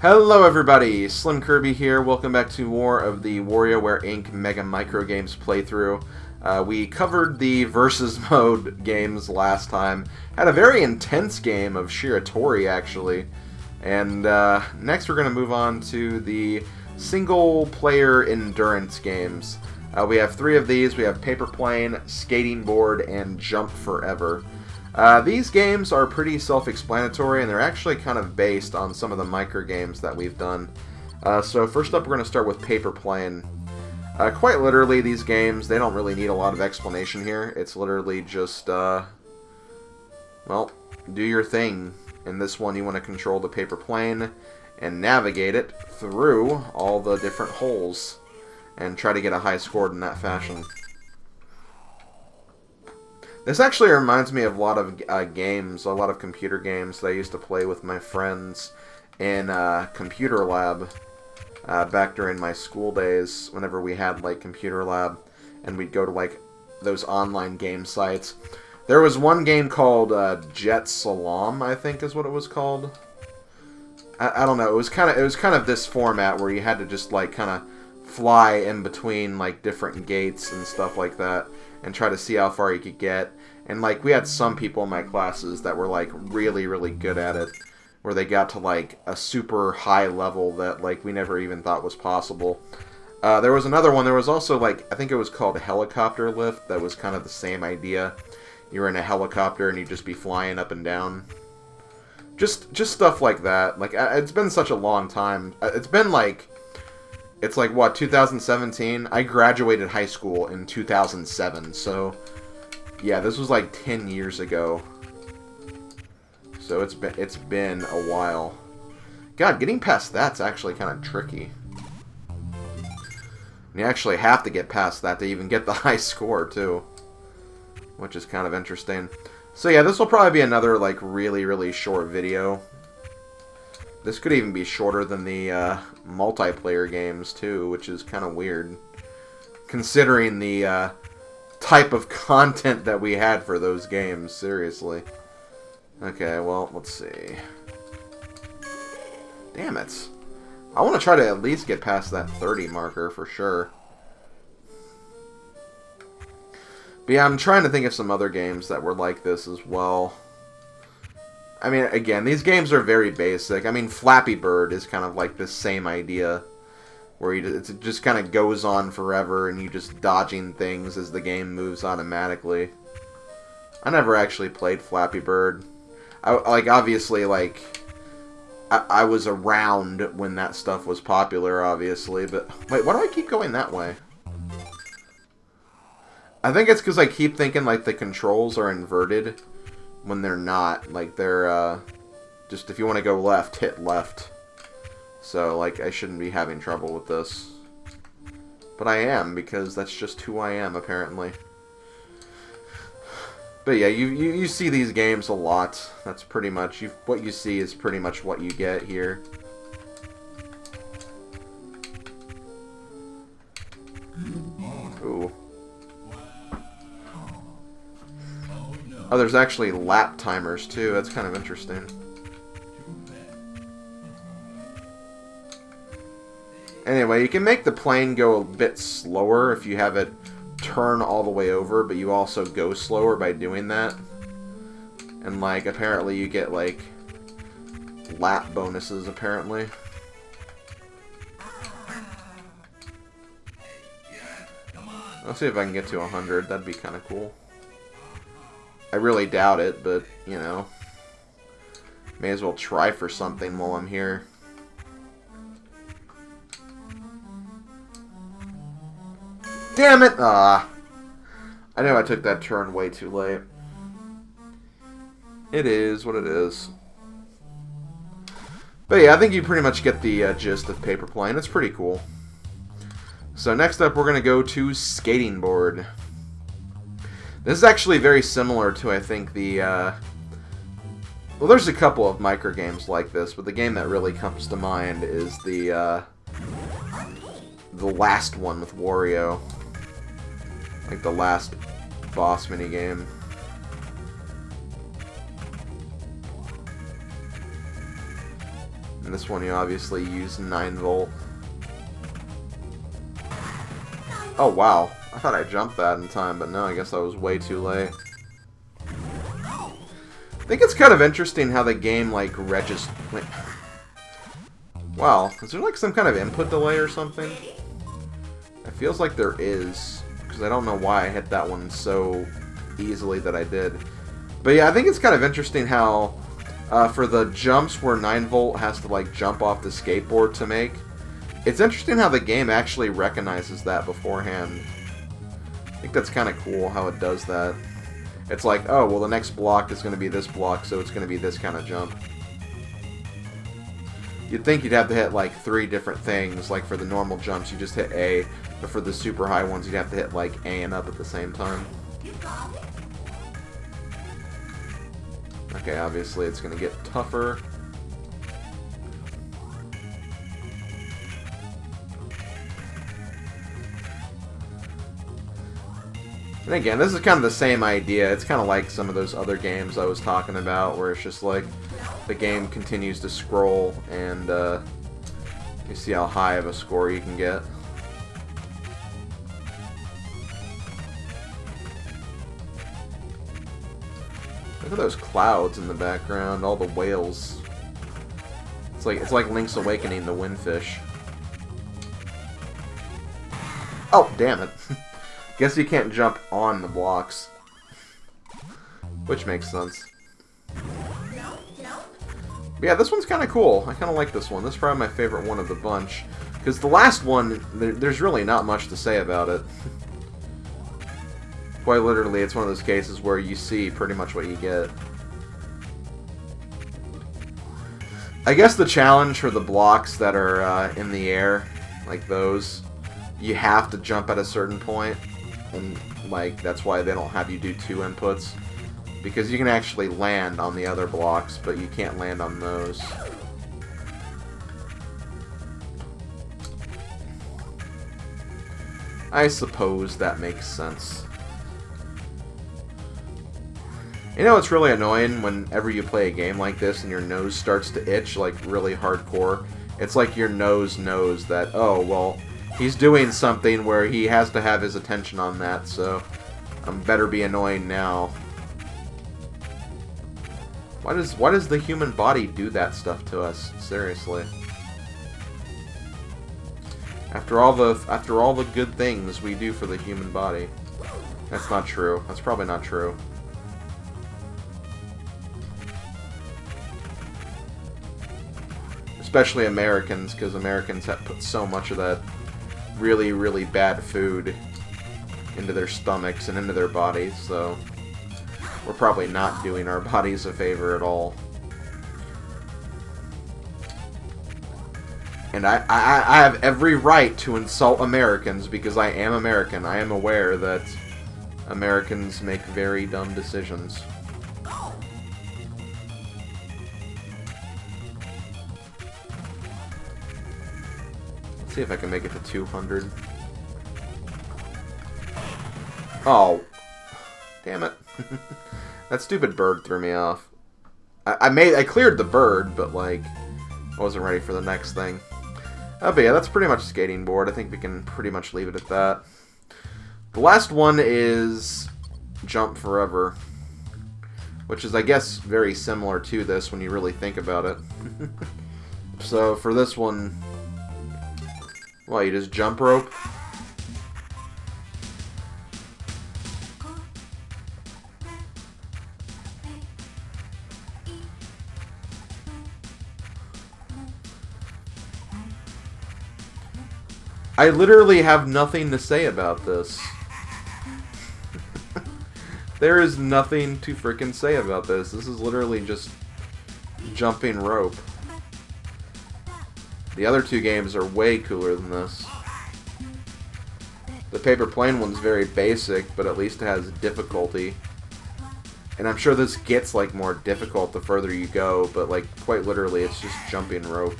Hello everybody, SlimKirby here. Welcome back to more of the Wario Ware Inc. Mega Microgames playthrough. We covered the versus mode games last time. Had a very intense game of Shiratori actually. And next we're going to move on to the single player endurance games. We have three of these. We have Paper Plane, Skating Board, and Jump Forever. These games are pretty self-explanatory, and they're actually kind of based on some of the microgames that we've done. So first up, we're going to start with Paper Plane. Quite literally, these games, they don't really need a lot of explanation here. It's literally just, well, do your thing. In this one, you want to control the paper plane and navigate it through all the different holes and try to get a high score in that fashion. This actually reminds me of a lot of games, a lot of computer games that I used to play with my friends in computer lab back during my school days. Whenever we had like computer lab, and we'd go to like those online game sites. There was one game called Jet Salam, I think is what it was called. I don't know. It was kind of this format where you had to just like kind of fly in between like different gates and stuff like that, and try to see how far you could get. And like we had some people in my classes that were like really, really good at it, where they got to like a super high level that like we never even thought was possible. There was another one. There was also like, I think it was called Helicopter Lift. That was kind of the same idea. You were in a helicopter and you'd just be flying up and down. Just stuff like that. Like it's been such a long time. It's like what, 2017? I graduated high school in 2007, so yeah, this was like 10 years ago. So it's been a while. God, getting past that's actually kind of tricky. You actually have to get past that to even get the high score too, which is kind of interesting. So yeah, this will probably be another like really, really short video. This could even be shorter than the multiplayer games, too, which is kind of weird, considering the type of content that we had for those games, seriously. Okay, well, let's see. Damn it. I want to try to at least get past that 30 marker for sure. But yeah, I'm trying to think of some other games that were like this as well. I mean, again, these games are very basic. I mean, Flappy Bird is kind of like this same idea, where it just kind of goes on forever, and you just dodging things as the game moves automatically. I never actually played Flappy Bird. Obviously, I was around when that stuff was popular, obviously, but wait, why do I keep going that way? I think it's because I keep thinking, like, the controls are inverted. When they're not, like they're just if you want to go left, hit left. So like I shouldn't be having trouble with this, but I am, because that's just who I am apparently. But yeah, you see these games a lot. That's pretty much what you see is pretty much what you get here. Ooh. Oh, there's actually lap timers, too. That's kind of interesting. Anyway, you can make the plane go a bit slower if you have it turn all the way over, but you also go slower by doing that. And, like, apparently you get, like, lap bonuses, apparently. Let's see if I can get to 100. That'd be kind of cool. I really doubt it, but, you know, may as well try for something while I'm here. Damn it! I knew I took that turn way too late. It is what it is. But yeah, I think you pretty much get the gist of Paper Plane. It's pretty cool. So next up, we're going to go to Skating Board. This is actually very similar to, I think, the, well, there's a couple of microgames like this, but the game that really comes to mind is the last one with Wario. Like, the last boss minigame. And this one you obviously use 9-volt. Oh wow, I thought I jumped that in time, but no, I guess I was way too late. I think it's kind of interesting how the game, like, registers... Wow, is there, like, some kind of input delay or something? It feels like there is, because I don't know why I hit that one so easily that I did. But yeah, I think it's kind of interesting how, for the jumps where 9-volt has to, like, jump off the skateboard to make, it's interesting how the game actually recognizes that beforehand. I think that's kind of cool how it does that. It's like, oh, well, the next block is going to be this block, so it's going to be this kind of jump. You'd think you'd have to hit, like, 3 different things. Like, for the normal jumps, you just hit A. But for the super high ones, you'd have to hit, like, A and up at the same time. Okay, obviously it's going to get tougher. And again, this is kind of the same idea. It's kind of like some of those other games I was talking about, where it's just like the game continues to scroll, and you see how high of a score you can get. Look at those clouds in the background, all the whales. It's like Link's Awakening, the windfish. Oh, damn it. Guess you can't jump on the blocks. Which makes sense. But yeah, this one's kind of cool. I kind of like this one. This is probably my favorite one of the bunch. Because the last one, there's really not much to say about it. Quite literally, it's one of those cases where you see pretty much what you get. I guess the challenge for the blocks that are in the air, like those, you have to jump at a certain point. And, like, that's why they don't have you do 2 inputs. Because you can actually land on the other blocks, but you can't land on those. I suppose that makes sense. You know what's really annoying whenever you play a game like this and your nose starts to itch, like, really hardcore? It's like your nose knows that, oh, well, he's doing something where he has to have his attention on that, so I better be annoying now. Why does the human body do that stuff to us? Seriously. After all the good things we do for the human body. That's not true. That's probably not true. Especially Americans, because Americans have put so much of that really, really bad food into their stomachs and into their bodies, so we're probably not doing our bodies a favor at all. And I have every right to insult Americans because I am American. I am aware that Americans make very dumb decisions. Let's see if I can make it to 200. Oh. Damn it. That stupid bird threw me off. I cleared the bird, but, like, I wasn't ready for the next thing. Oh, but yeah, that's pretty much skating board. I think we can pretty much leave it at that. The last one is Jump Forever, which is, I guess, very similar to this when you really think about it. So, for this one, well, you just jump rope. I literally have nothing to say about this. There is nothing to frickin' say about this. This is literally just jumping rope. The other 2 games are way cooler than this. The Paper Plane one's very basic, but at least it has difficulty. And I'm sure this gets, like, more difficult the further you go, but, like, quite literally, it's just jumping rope.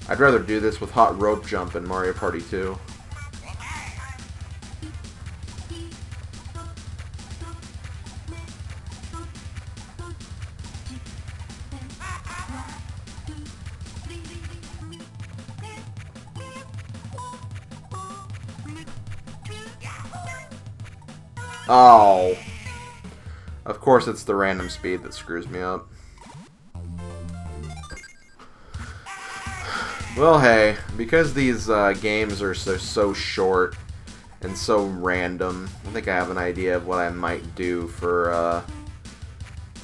I'd rather do this with Hot Rope Jump in Mario Party 2. Oh. Of course it's the random speed that screws me up. Well, hey, because these games are so short and so random, I think I have an idea of what I might do for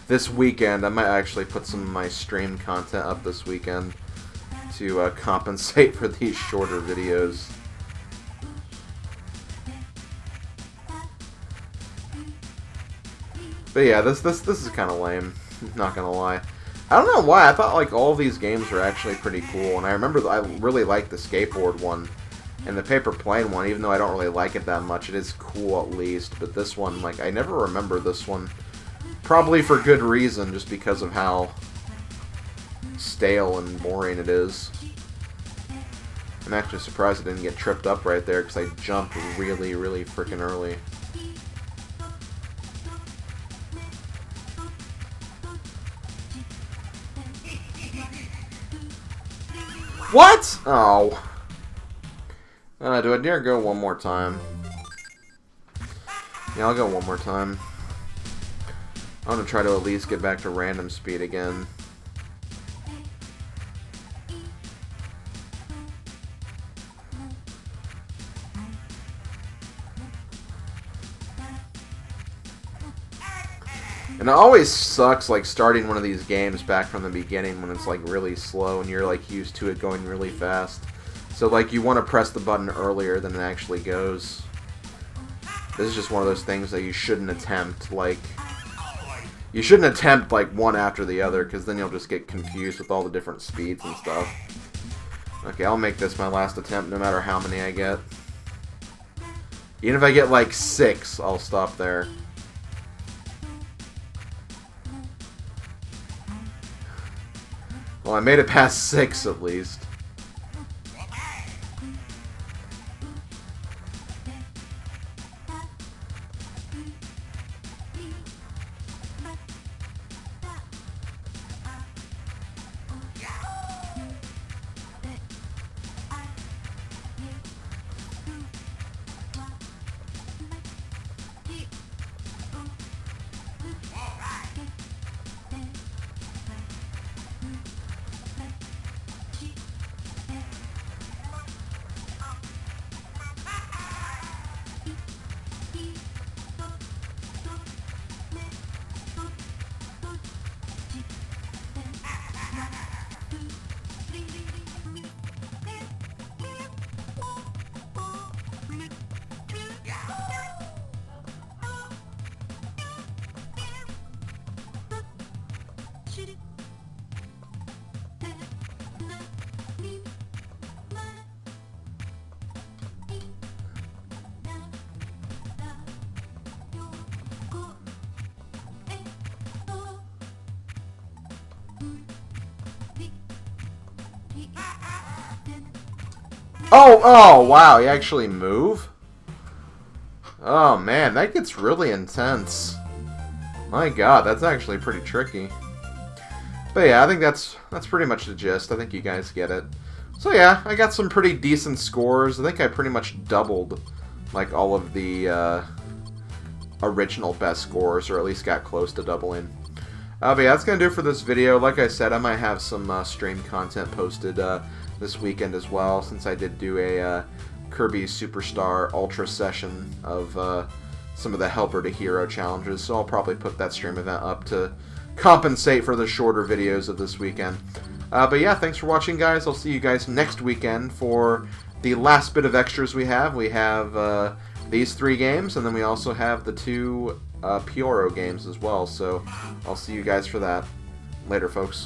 this weekend. I might actually put some of my stream content up this weekend to compensate for these shorter videos. But yeah, this is kind of lame. Not gonna lie. I don't know why. I thought like all of these games were actually pretty cool, and I remember I really liked the skateboard one and the paper plane one. Even though I don't really like it that much, it is cool at least. But this one, like, I never remember this one. Probably for good reason, just because of how stale and boring it is. I'm actually surprised I didn't get tripped up right there because I jumped really freaking early. What? Oh. Do I dare go one more time? Yeah, I'll go one more time. I want to try to at least get back to random speed again. And it always sucks, like, starting one of these games back from the beginning when it's, like, really slow and you're, like, used to it going really fast. So, like, you want to press the button earlier than it actually goes. This is just one of those things that you shouldn't attempt, like... You shouldn't attempt, like, one after the other, because then you'll just get confused with all the different speeds and stuff. Okay, I'll make this my last attempt, no matter how many I get. Even if I get, like, 6, I'll stop there. Well, I made it past 6, at least. Oh, wow, you actually move? Oh, man, that gets really intense. My god, that's actually pretty tricky. But yeah, I think that's pretty much the gist. I think you guys get it. So yeah, I got some pretty decent scores. I think I pretty much doubled, like, all of the original best scores, or at least got close to doubling. But yeah, that's going to do it for this video. Like I said, I might have some stream content posted this weekend as well, since I did do a Kirby Superstar Ultra session of some of the Helper to Hero challenges, so I'll probably put that stream event up to compensate for the shorter videos of this weekend. But yeah, thanks for watching, guys. I'll see you guys next weekend for the last bit of extras we have. We have these 3 games, and then we also have the 2 Pyoro games as well, so I'll see you guys for that. Later, folks.